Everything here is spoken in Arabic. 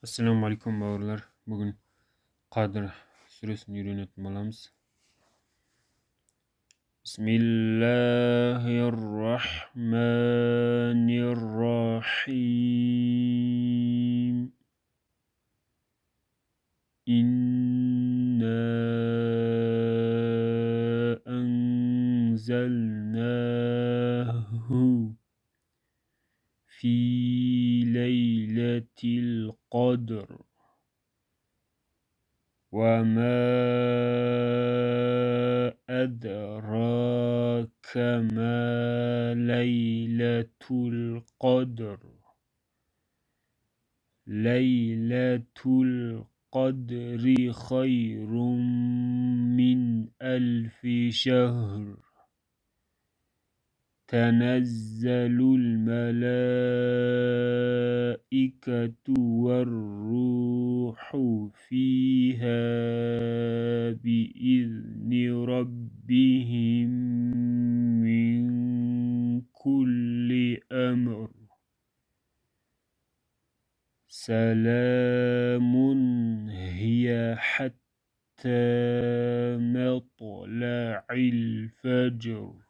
Assalamu alaikum bavurlar. Bugün Kadir suresini öğrenетін bolamız. Bismillahirrahmanirrahim. İnna enzelnahu fi leyletil qadr. وَمَا أَدْرَاكَ مَا لَيْلَةُ الْقَدْرِ لَيْلَةُ الْقَدْرِ خَيْرٌ مِّنْ أَلْفِ شَهْرٍ تَنَزَّلُ الْمَلَائِكَةُ وَالرُّوحُ فِيهَا بِإِذْنِ رَبِّهِم مِّن كُلِّ أَمْرٍ سَلَامٌ هِيَ حَتَّىٰ مَطْلَعِ الْفَجْرِ